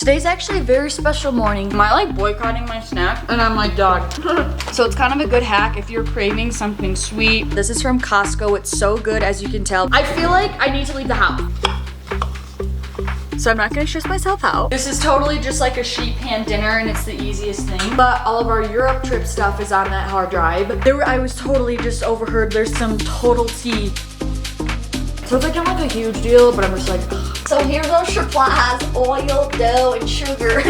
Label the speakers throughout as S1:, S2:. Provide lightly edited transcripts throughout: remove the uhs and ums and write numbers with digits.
S1: Today's actually a very special morning. Am I like boycotting my snack? And I'm like, dog. So it's kind of a good hack if you're craving something sweet. This is from Costco. It's so good, as you can tell. I feel like I need to leave the house, so I'm not gonna stress myself out. This is totally just like a sheet pan dinner and it's the easiest thing. But all of our Europe trip stuff is on that hard drive. I was totally just overheard there's some total tea. So it's like not like a huge deal, but I'm just like, ugh. So here's our supplies: oil, dough, and sugar.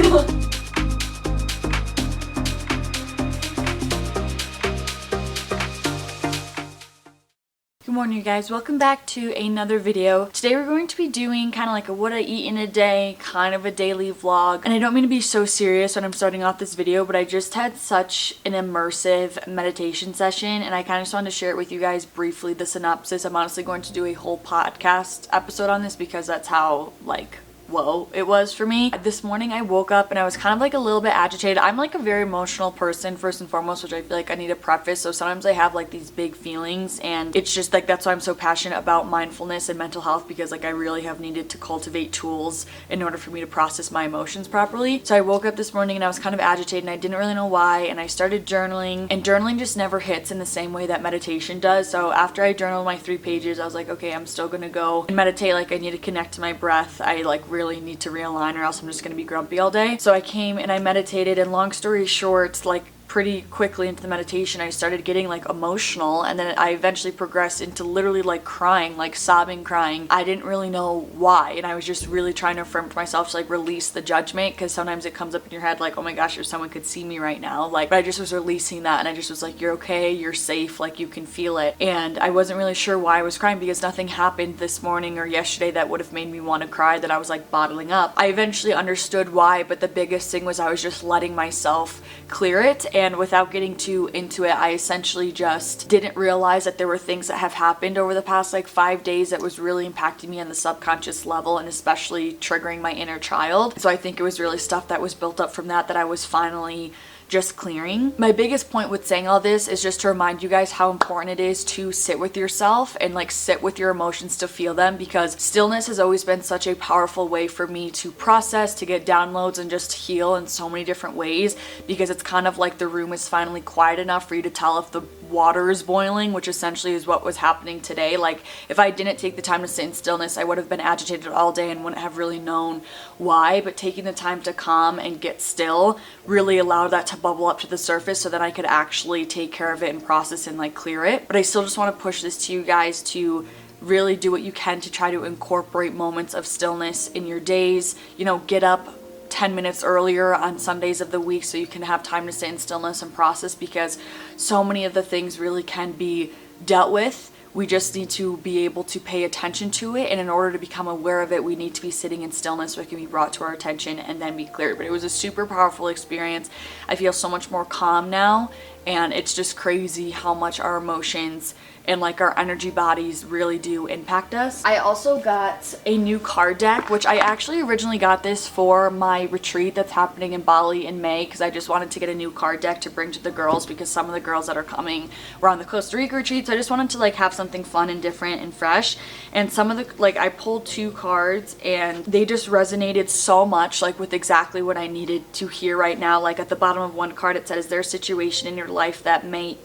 S1: Good morning, you guys. Welcome back to another video. Today we're going to be doing kind of like a what I eat in a day, kind of a daily vlog. And I don't mean to be so serious when I'm starting off this video, but I just had such an immersive meditation session and I kind of just wanted to share it with you guys briefly, the synopsis. I'm honestly going to do a whole podcast episode on this because that's how like whoa it was for me. This morning I woke up and I was kind of like a little bit agitated. I'm like a very emotional person first and foremost, which I feel like I need to preface. So sometimes I have like these big feelings and it's just like that's why I'm so passionate about mindfulness and mental health, because like I really have needed to cultivate tools in order for me to process my emotions properly. So I woke up this morning and I was kind of agitated and I didn't really know why, and I started journaling, and journaling just never hits in the same way that meditation does. So after I journaled my 3 pages, I was like, okay, I'm still gonna go and meditate. Like I need to connect to my breath. I like really need to realign or else I'm just gonna be grumpy all day. So I came and I meditated, and long story short, like pretty quickly into the meditation I started getting like emotional, and then I eventually progressed into literally like crying, like sobbing, crying. I didn't really know why, and I was just really trying to affirm to myself to like release the judgment, because sometimes it comes up in your head like, oh my gosh, if someone could see me right now, like, but I just was releasing that and I just was like, you're okay, you're safe, like you can feel it. And I wasn't really sure why I was crying because nothing happened this morning or yesterday that would have made me want to cry that I was like bottling up. I eventually understood why, but the biggest thing was I was just letting myself clear it. And without getting too into it, I essentially just didn't realize that there were things that have happened over the past like 5 days that was really impacting me on the subconscious level and especially triggering my inner child. So I think it was really stuff that was built up from that I was finally just clearing. My biggest point with saying all this is just to remind you guys how important it is to sit with yourself and like sit with your emotions to feel them, because stillness has always been such a powerful way for me to process, to get downloads, and just heal in so many different ways, because it's kind of like the room is finally quiet enough for you to tell if the water is boiling, which essentially is what was happening today. Like if I didn't take the time to sit in stillness, I would have been agitated all day and wouldn't have really known why. But taking the time to calm and get still really allowed that to bubble up to the surface so that I could actually take care of it and process and like clear it. But I still just want to push this to you guys to really do what you can to try to incorporate moments of stillness in your days. You know, get up 10 minutes earlier on Sundays of the week so you can have time to sit in stillness and process, because so many of the things really can be dealt with. We just need to be able to pay attention to it, and in order to become aware of it, we need to be sitting in stillness so it can be brought to our attention and then be cleared. But it was a super powerful experience. I feel so much more calm now, and it's just crazy how much our emotions and like our energy bodies really do impact us. I also got a new card deck, which I actually originally got this for my retreat that's happening in Bali in May, because I just wanted to get a new card deck to bring to the girls, because some of the girls that are coming were on the Costa Rica retreat, so I just wanted to like have something fun and different and fresh. And some of the, like I pulled 2 cards and they just resonated so much like with exactly what I needed to hear right now. Like at the bottom of one card it said, is there a situation in your life that may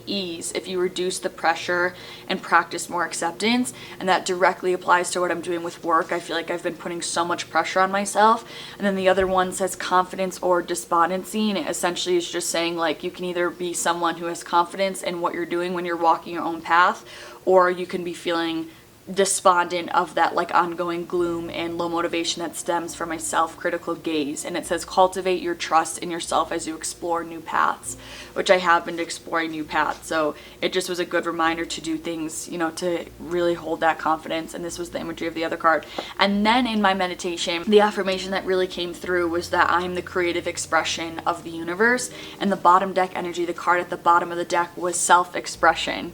S1: ease if you reduce the pressure and practice more acceptance? And that directly applies to what I'm doing with work. I feel like I've been putting so much pressure on myself. And then the other one says confidence or despondency, and it essentially is just saying like you can either be someone who has confidence in what you're doing when you're walking your own path, or you can be feeling despondent of that like ongoing gloom and low motivation that stems from a self-critical gaze. And it says cultivate your trust in yourself as you explore new paths, which I have been exploring new paths. So it just was a good reminder to do things, you know, to really hold that confidence. And this was the imagery of the other card. And then in my meditation, the affirmation that really came through was that I'm the creative expression of the universe. And the bottom deck energy, the card at the bottom of the deck, was self-expression.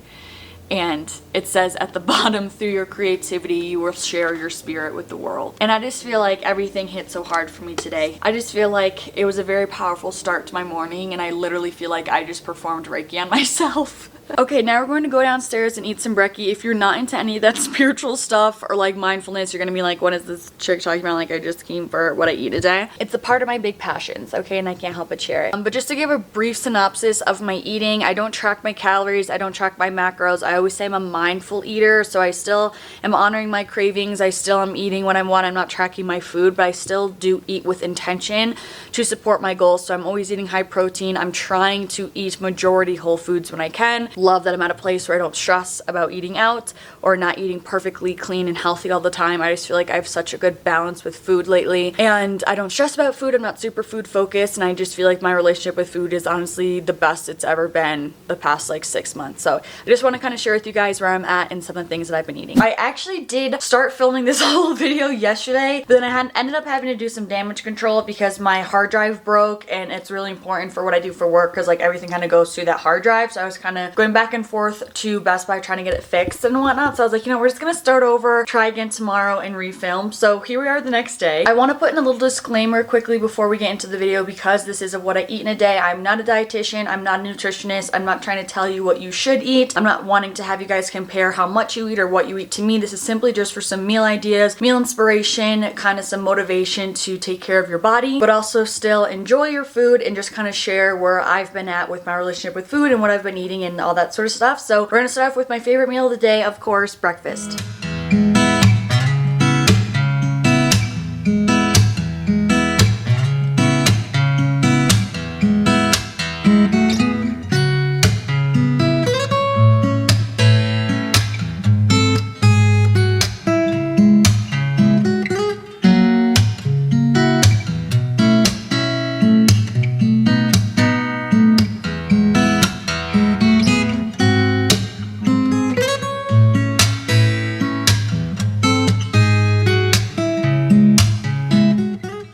S1: And it says at the bottom, through your creativity, you will share your spirit with the world. And I just feel like everything hit so hard for me today. I just feel like it was a very powerful start to my morning, and I literally feel like I just performed Reiki on myself. Okay, now we're going to go downstairs and eat some brekkie. If you're not into any of that spiritual stuff or like mindfulness, you're gonna be like, what is this chick talking about? Like, I just came for what I eat today. It's a part of my big passions, okay, and I can't help but share it. But just to give a brief synopsis of my eating, I don't track my calories, I don't track my macros. I always say I'm a mindful eater, so I still am honoring my cravings. I still am eating when I want. I'm not tracking my food, but I still do eat with intention to support my goals. So I'm always eating high protein. I'm trying to eat majority whole foods when I can. Love that I'm at a place where I don't stress about eating out or not eating perfectly clean and healthy all the time. I just feel like I have such a good balance with food lately, and I don't stress about food. I'm not super food focused, and I just feel like my relationship with food is honestly the best it's ever been the past like 6 months. So I just want to kind of share with you guys where I'm at and some of the things that I've been eating. I actually did start filming this whole video yesterday, but then I ended up having to do some damage control because my hard drive broke, and it's really important for what I do for work because like everything kind of goes through that hard drive. So I was kind of going back and forth to Best Buy trying to get it fixed and whatnot. So I was like, you know, we're just gonna start over, try again tomorrow and refilm. So here we are the next day. I want to put in a little disclaimer quickly before we get into the video because this is a what I eat in a day. I'm not a dietitian, I'm not a nutritionist, I'm not trying to tell you what you should eat. I'm not wanting to have you guys compare how much you eat or what you eat to me. This is simply just for some meal ideas, meal inspiration, kind of some motivation to take care of your body, but also still enjoy your food and just kind of share where I've been at with my relationship with food and what I've been eating and all that sort of stuff. So we're gonna start off with my favorite meal of the day, of course, breakfast.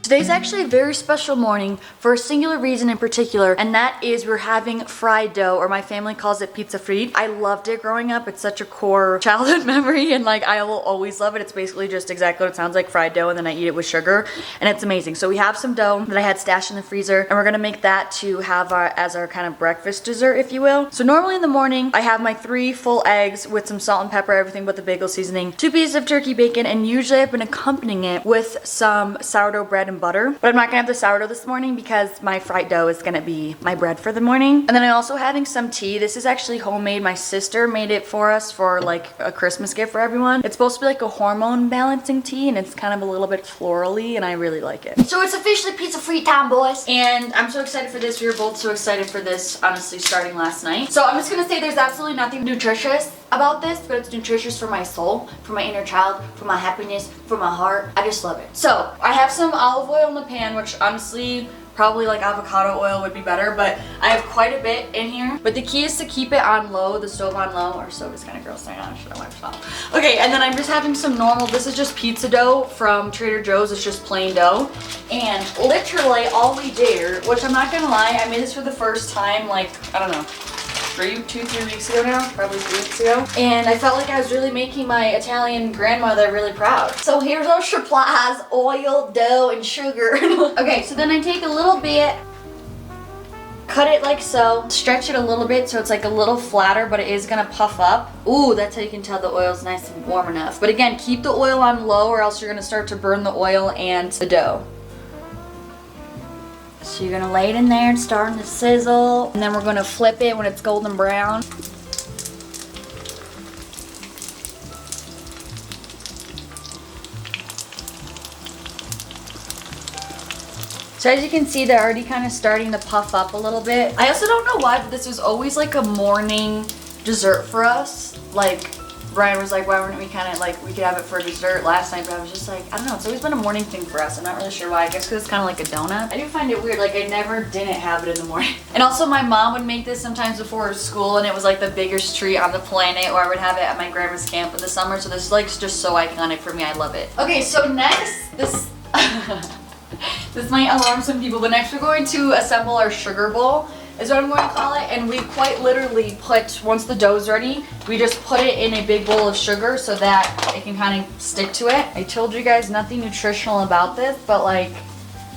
S1: Today's actually a very special morning for a singular reason in particular, and that is we're having fried dough, or my family calls it pizza fried. I loved it growing up. It's such a core childhood memory, and like I will always love it. It's basically just exactly what it sounds like, fried dough, and then I eat it with sugar, and it's amazing. So we have some dough that I had stashed in the freezer, and we're gonna make that to have as our kind of breakfast dessert, if you will. So normally in the morning, I have my 3 full eggs with some salt and pepper, everything but the bagel seasoning, 2 pieces of turkey bacon, and usually I've been accompanying it with some sourdough bread and butter. But I'm not gonna have the sourdough this morning because my fried dough is gonna be my bread for the morning. And then I'm also having some tea. This is actually homemade. My sister made it for us for like a Christmas gift for everyone. It's supposed to be like a hormone balancing tea, and it's kind of a little bit florally, and I really like it. So it's officially pizza free time, boys. And I'm so excited for this. We were both so excited for this, honestly, starting last night. So I'm just gonna say there's absolutely nothing nutritious about this, but it's nutritious for my soul, for my inner child, for my happiness, for my heart. I just love it. So I have some olive oil in the pan, which honestly probably like avocado oil would be better, but I have quite a bit in here. But the key is to keep it on low, the stove on low. Our stove is kind of gross right now. Should I wipe it off? Okay, and then I'm just having some normal, this is just pizza dough from Trader Joe's. It's just plain dough. And literally all we did, which I'm not gonna lie, I made this for the first time like, I don't know, 3 weeks ago now, probably 3 weeks ago. And I felt like I was really making my Italian grandmother really proud. So here's our supplies: oil, dough, and sugar. Okay, so then I take a little bit, cut it like so, stretch it a little bit so it's like a little flatter, but it is gonna puff up. Ooh, that's how you can tell the oil's nice and warm enough. But again, keep the oil on low or else you're gonna start to burn the oil and the dough. So you're gonna lay it in there and starting to sizzle, and then we're gonna flip it when it's golden brown. So as you can see, they're already kind of starting to puff up a little bit. I also don't know why, but this was always like a morning dessert for us. Like Brian was like, why wouldn't we kind of like, we could have it for dessert last night, but I was just like, I don't know, it's always been a morning thing for us. I'm not really sure why. I guess because it's kind of like a donut. I do find it weird, like I never didn't have it in the morning. And also my mom would make this sometimes before school, and it was like the biggest treat on the planet, or I would have it at my grandma's camp in the summer. So this is like just so iconic for me. I love it. Okay, so next, this this might alarm some people, but next we're going to assemble our sugar bowl, is what I'm going to call it. And we quite literally put, once the dough's ready, we just put it in a big bowl of sugar so that it can kind of stick to it. I told you guys nothing nutritional about this, but like,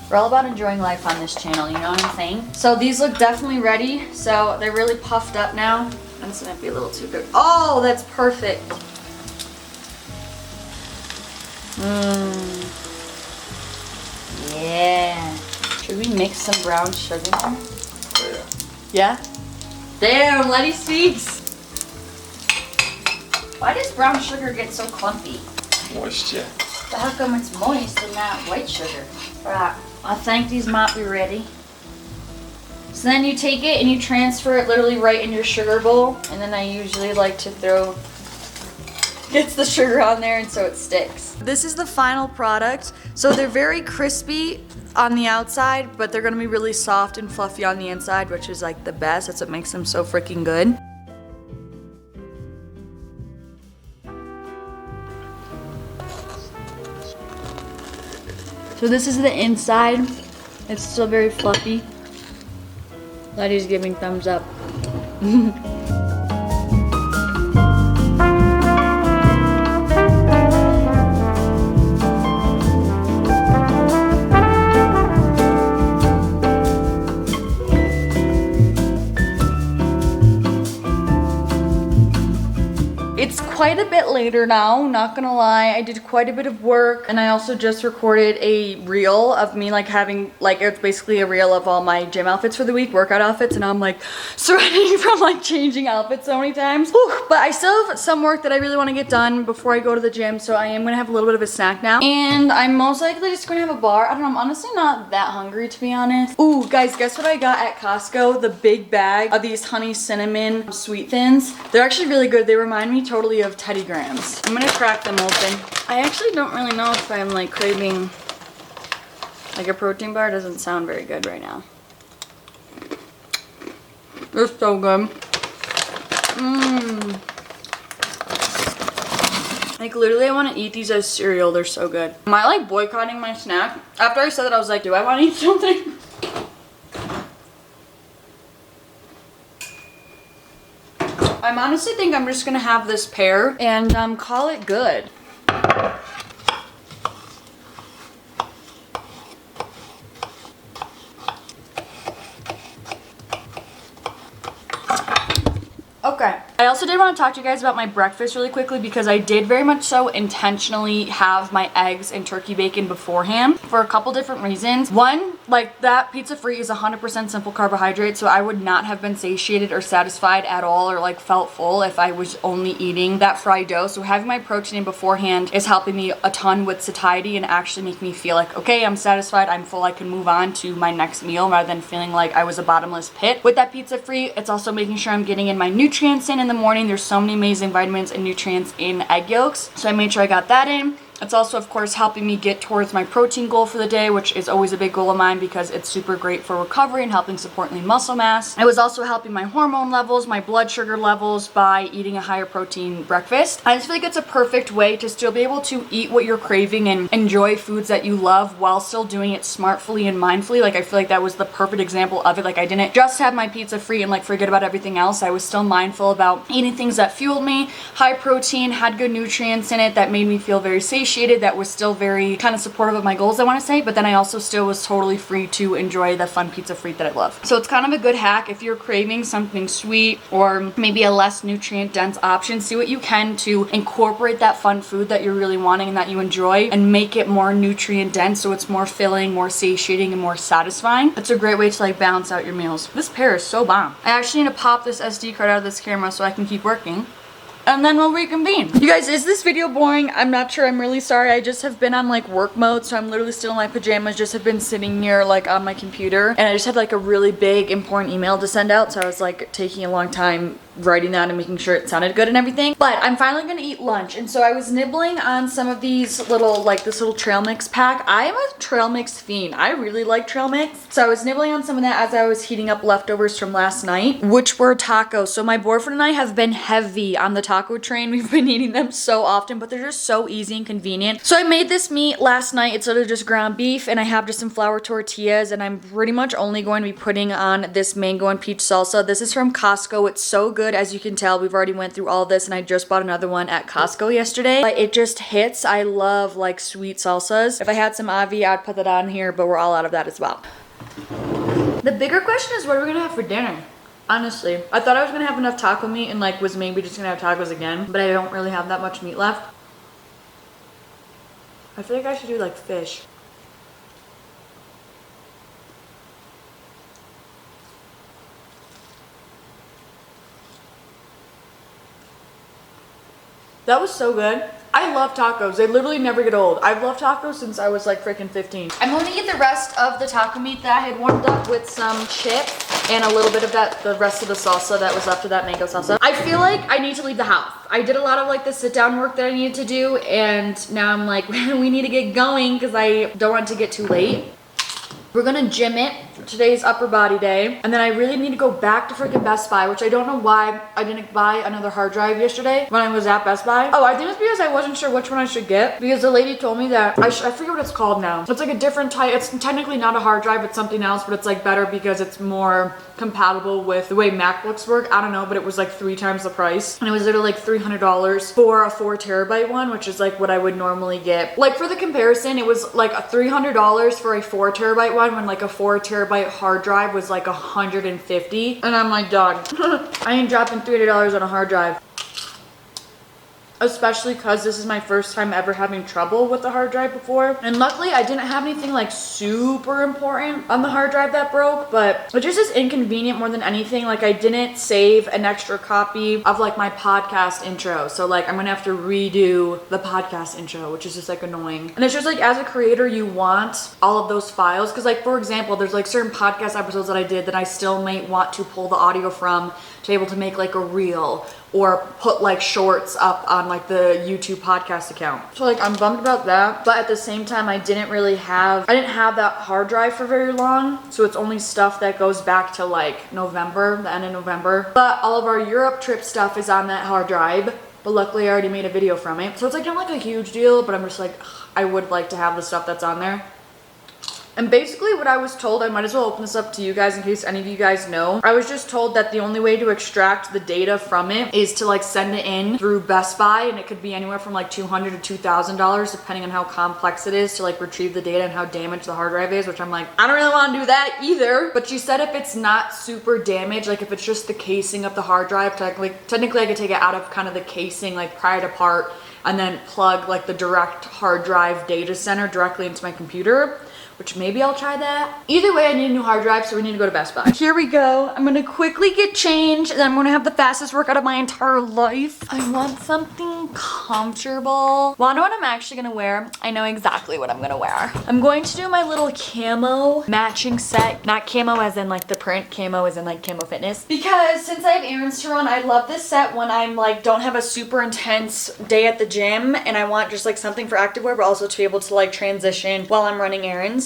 S1: we're all about enjoying life on this channel, you know what I'm saying? So these look definitely ready. So they're really puffed up now. This might be a little too good. Oh, that's perfect. Yeah. Should we mix some brown sugar in? Yeah? Damn, Letty speaks. Why does brown sugar get so clumpy?
S2: Moisture.
S1: But how come it's moist and not white sugar? Right. I think these might be ready. So then you take it and you transfer it literally right in your sugar bowl. And then I usually like to throw gets the sugar on there and so it sticks. This is the final product. So they're very crispy on the outside, but they're gonna be really soft and fluffy on the inside, which is like the best. That's what makes them so freaking good. So this is the inside. It's still very fluffy. Letty's giving thumbs up. It's quite a bit later now, not gonna lie. I did quite a bit of work and I also just recorded a reel of me like having, like it's basically a reel of all my gym outfits for the week, workout outfits, and I'm like sweating from like changing outfits so many times. Whew. But I still have some work that I really wanna get done before I go to the gym, so I am gonna have a little bit of a snack now. And I'm most likely just gonna have a bar. I don't know, I'm honestly not that hungry to be honest. Ooh, guys, guess what I got at Costco? The big bag of these honey cinnamon sweet thins. They're actually really good. They remind me totally of Teddy Grahams. I'm gonna crack them open. I actually don't really know if I'm like craving like a protein bar. Doesn't sound very good right now. They're so good. Like literally I want to eat these as cereal. They're so good. Am I like boycotting my snack? After I said that I was like, do I want to eat something? I honestly think I'm just gonna have this pair and call it good. Okay. I also did want to talk to you guys about my breakfast really quickly because I did very much so intentionally have my eggs and turkey bacon beforehand for a couple different reasons. One, like that pizza free is 100% simple carbohydrate, so I would not have been satiated or satisfied at all or like felt full if I was only eating that fried dough. So having my protein in beforehand is helping me a ton with satiety and actually make me feel like, okay, I'm satisfied, I'm full, I can move on to my next meal rather than feeling like I was a bottomless pit. With that pizza free, it's also making sure I'm getting in my nutrients in the morning. There's so many amazing vitamins and nutrients in egg yolks, so I made sure I got that in. It's also, of course, helping me get towards my protein goal for the day, which is always a big goal of mine because it's super great for recovery and helping support lean muscle mass. It was also helping my hormone levels, my blood sugar levels by eating a higher protein breakfast. I just feel like it's a perfect way to still be able to eat what you're craving and enjoy foods that you love while still doing it smartfully and mindfully. Like I feel like that was the perfect example of it. Like I didn't just have my pizza free and like forget about everything else. I was still mindful about eating things that fueled me, high protein, had good nutrients in it that made me feel very satiated, that was still very kind of supportive of my goals, I want to say, but then I also still was totally free to enjoy the fun pizza free that I love. So it's kind of a good hack if you're craving something sweet or maybe a less nutrient dense option. See what you can to incorporate that fun food that you're really wanting and that you enjoy and make it more nutrient dense so it's more filling, more satiating, and more satisfying. It's a great way to like balance out your meals. This pear is so bomb. I actually need to pop this SD card out of this camera so I can keep working. And then we'll reconvene. You guys, is this video boring? I'm not sure. I'm really sorry. I just have been on like work mode, so I'm literally still in my pajamas, just have been sitting here like on my computer, and I just had like a really big important email to send out, so I was like taking a long time writing that and making sure it sounded good and everything. But I'm finally gonna eat lunch, and so I was nibbling on some of these little, like this little trail mix pack. I am a trail mix fiend. I really like trail mix. So I was nibbling on some of that as I was heating up leftovers from last night, which were tacos. So my boyfriend and I have been heavy on the taco train. We've been eating them so often, but they're just so easy and convenient. So I made this meat last night. It's sort of just ground beef, and I have just some flour tortillas, and I'm pretty much only going to be putting on this mango and peach salsa. This is from Costco. It's so good. As you can tell, we've already went through all this, and I just bought another one at Costco yesterday. But it just hits. I love like sweet salsas. If I had some avi, I'd put that on here, but we're all out of that as well. The bigger question is what are we gonna have for dinner? Honestly, I thought I was gonna have enough taco meat and like was maybe just gonna have tacos again, but I don't really have that much meat left. I feel like I should do like fish. That was so good. I love tacos. They literally never get old. I've loved tacos since I was like freaking 15. I'm going to eat the rest of the taco meat that I had warmed up with some chips and a little bit of the rest of the salsa that was left of that mango salsa. I feel like I need to leave the house. I did a lot of like the sit down work that I needed to do, and now I'm like, we need to get going because I don't want it to get too late. We're gonna gym it. Today's upper body day. And then I really need to go back to freaking Best Buy, which I don't know why I didn't buy another hard drive yesterday when I was at Best Buy. Oh, I think it's because I wasn't sure which one I should get, because the lady told me that, I forget what it's called now. It's like a different type. It's technically not a hard drive, it's something else, but it's like better because it's more compatible with the way MacBooks work. I don't know, but it was like 3 times the price. And it was literally like $300 for a 4 terabyte one, which is like what I would normally get. Like for the comparison, it was like $300 for a 4 terabyte one when like a 4 terabyte hard drive was like $150. And I'm like, dog, I ain't dropping $300 on a hard drive. Especially because this is my first time ever having trouble with the hard drive before. And luckily I didn't have anything like super important on the hard drive that broke, but it just is inconvenient more than anything. Like I didn't save an extra copy of like my podcast intro. So like I'm gonna have to redo the podcast intro, which is just like annoying. And it's just like as a creator, you want all of those files. Cause like for example, there's like certain podcast episodes that I did that I still might want to pull the audio from to be able to make like a reel or put like shorts up on like the YouTube podcast account. So like I'm bummed about that, but at the same time I didn't have that hard drive for very long. So it's only stuff that goes back to like November, the end of November. But all of our Europe trip stuff is on that hard drive. But luckily I already made a video from it. So it's like not like a huge deal, but I'm just like, ugh, I would like to have the stuff that's on there. And basically what I was told, I might as well open this up to you guys in case any of you guys know. I was just told that the only way to extract the data from it is to like send it in through Best Buy, and it could be anywhere from like $200 to $2,000 depending on how complex it is to like retrieve the data and how damaged the hard drive is, which I'm like, I don't really want to do that either. But she said if it's not super damaged, like if it's just the casing of the hard drive, technically I could take it out of kind of the casing, like pry it apart and then plug like the direct hard drive data center directly into my computer, which maybe I'll try that. Either way, I need a new hard drive, so we need to go to Best Buy. Here we go. I'm gonna quickly get changed, and I'm gonna have the fastest workout of my entire life. I want something comfortable. Wanna know what I'm actually gonna wear? I know exactly what I'm gonna wear. I'm going to do my little camo matching set. Not camo as in like the print, camo as in like camo fitness. Because since I have errands to run, I love this set when I'm like, don't have a super intense day at the gym, and I want just like something for activewear, but also to be able to like transition while I'm running errands.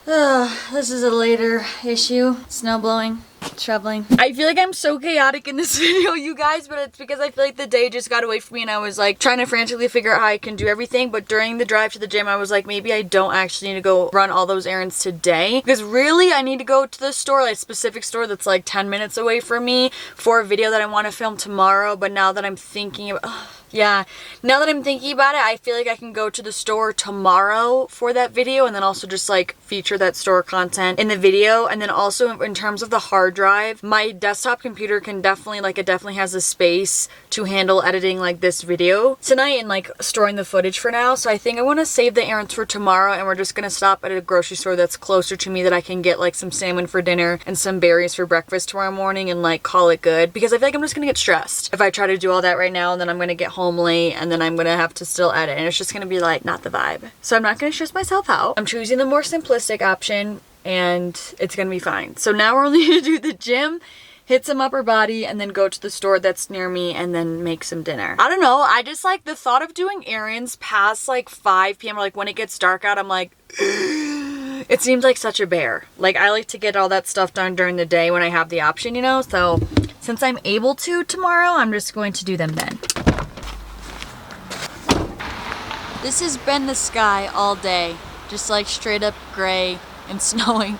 S1: This is a later issue. Snow blowing, shoveling. I feel like I'm so chaotic in this video, you guys, but it's because I feel like the day just got away from me and I was like trying to frantically figure out how I can do everything. But during the drive to the gym, I was like, maybe I don't actually need to go run all those errands today, because really I need to go to the store, like a specific store that's like 10 minutes away from me for a video that I want to film tomorrow. But now that I'm thinking about, now that I'm thinking about it, I feel like I can go to the store tomorrow for that video and then also just like feature that store content in the video. And then also in terms of the hard drive, my desktop computer can definitely, like it definitely has the space to handle editing like this video tonight and like storing the footage for now. So I think I want to save the errands for tomorrow, and we're just going to stop at a grocery store that's closer to me that I can get like some salmon for dinner and some berries for breakfast tomorrow morning and like call it good, because I feel like I'm just going to get stressed if I try to do all that right now, and then I'm going to get home late and then I'm gonna have to still edit, and it's just gonna be like not the vibe. So I'm not gonna stress myself out. I'm choosing the more simplistic option and it's gonna be fine. So now we're only gonna do the gym, hit some upper body, and then go to the store that's near me and then make some dinner. I don't know, I just like the thought of doing errands past like 5 p.m. or like when it gets dark out. I'm like it seems like such a bear. Like I like to get all that stuff done during the day when I have the option, you know? So since I'm able to tomorrow, I'm just going to do them then. This has been the sky all day, just like straight up gray and snowing.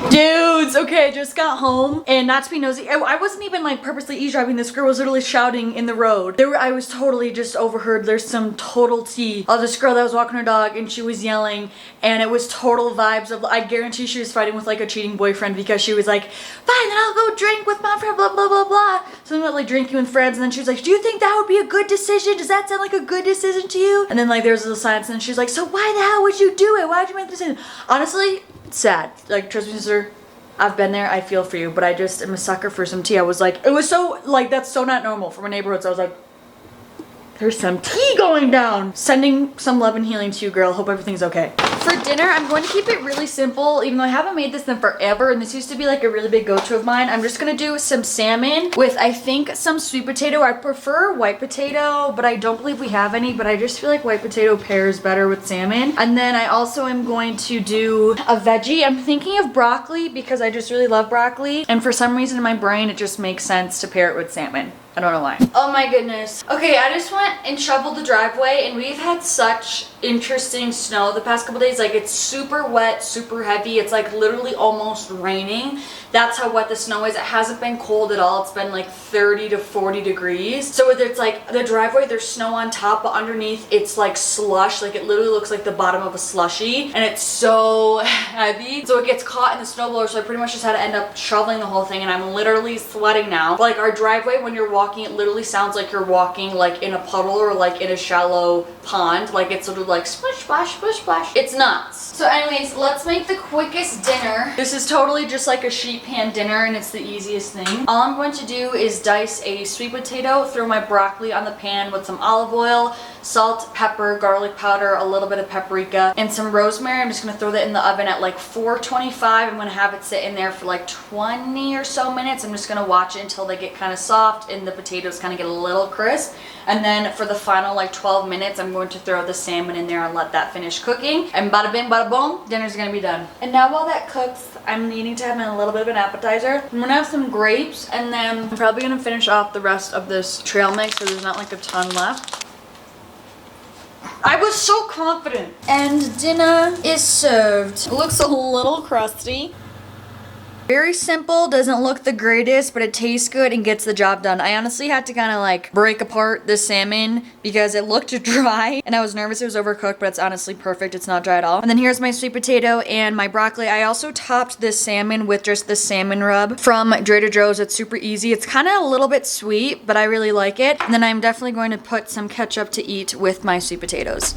S1: Dude, Dudes, okay, I just got home, and not to be nosy, I wasn't even like purposely eavesdropping. This girl was literally shouting in the road. I was totally just overheard. There's some total tea of this girl that was walking her dog, and she was yelling, and it was total vibes of, I guarantee she was fighting with like a cheating boyfriend, because she was like, fine, then I'll go drink with my friend, blah, blah, blah, blah. Something about like drinking with friends, and then she was like, do you think that would be a good decision? Does that sound like a good decision to you? And then like there was a little silence, and then she's like, so why the hell would you do it? Why'd you make the decision? Honestly, it's sad. Like, trust me, sister, I've been there, I feel for you, but I just am a sucker for some tea. I was like, it was so, like, that's so not normal for my neighborhood, so I was like, there's some tea going down. Sending some love and healing to you, girl. Hope everything's okay. For dinner, I'm going to keep it really simple, even though I haven't made this in forever, and this used to be like a really big go-to of mine. I'm just gonna do some salmon with, I think, some sweet potato. I prefer white potato, but I don't believe we have any, but I just feel like white potato pairs better with salmon. And then I also am going to do a veggie. I'm thinking of broccoli because I just really love broccoli, and for some reason in my brain, it just makes sense to pair it with salmon. I don't know why. Oh my goodness. Okay, I just went and shoveled the driveway, and we've had such interesting snow the past couple days. Like, it's super wet, super heavy. It's like literally almost raining. That's how wet the snow is. It hasn't been cold at all. It's been like 30 to 40 degrees. So it's like the driveway, there's snow on top, but underneath it's like slush. Like, it literally looks like the bottom of a slushie, and it's so heavy. So it gets caught in the snowblower, so I pretty much just had to end up shoveling the whole thing, and I'm literally sweating now. Like, our driveway, when you're walking, it literally sounds like you're walking like in a puddle or like in a shallow pond. Like, it's sort of like splish splash, splish splash. It's nuts. So anyways, let's make the quickest dinner. This is totally just like a sheet pan dinner, and it's the easiest thing. All I'm going to do is dice a sweet potato, throw my broccoli on the pan with some olive oil, salt, pepper, garlic powder, a little bit of paprika, and some rosemary. I'm just gonna throw that in the oven at like 425. I'm gonna have it sit in there for like 20 or so minutes. I'm just gonna watch it until they get kind of soft and the potatoes kind of get a little crisp. And then for the final like 12 minutes, I'm going to throw the salmon in there and let that finish cooking. And bada bing, bada boom, dinner's gonna be done. And now while that cooks, I'm needing to have a little bit of an appetizer. I'm gonna have some grapes, and then I'm probably gonna finish off the rest of this trail mix, so there's not like a ton left. I was so confident. And dinner is served. It looks a little crusty. Very simple, doesn't look the greatest, but it tastes good and gets the job done. I honestly had to kind of like break apart the salmon because it looked dry, and I was nervous it was overcooked, but it's honestly perfect. It's not dry at all. And then here's my sweet potato and my broccoli. I also topped this salmon with just the salmon rub from Trader Joe's. It's super easy. It's kind of a little bit sweet, but I really like it. And then I'm definitely going to put some ketchup to eat with my sweet potatoes.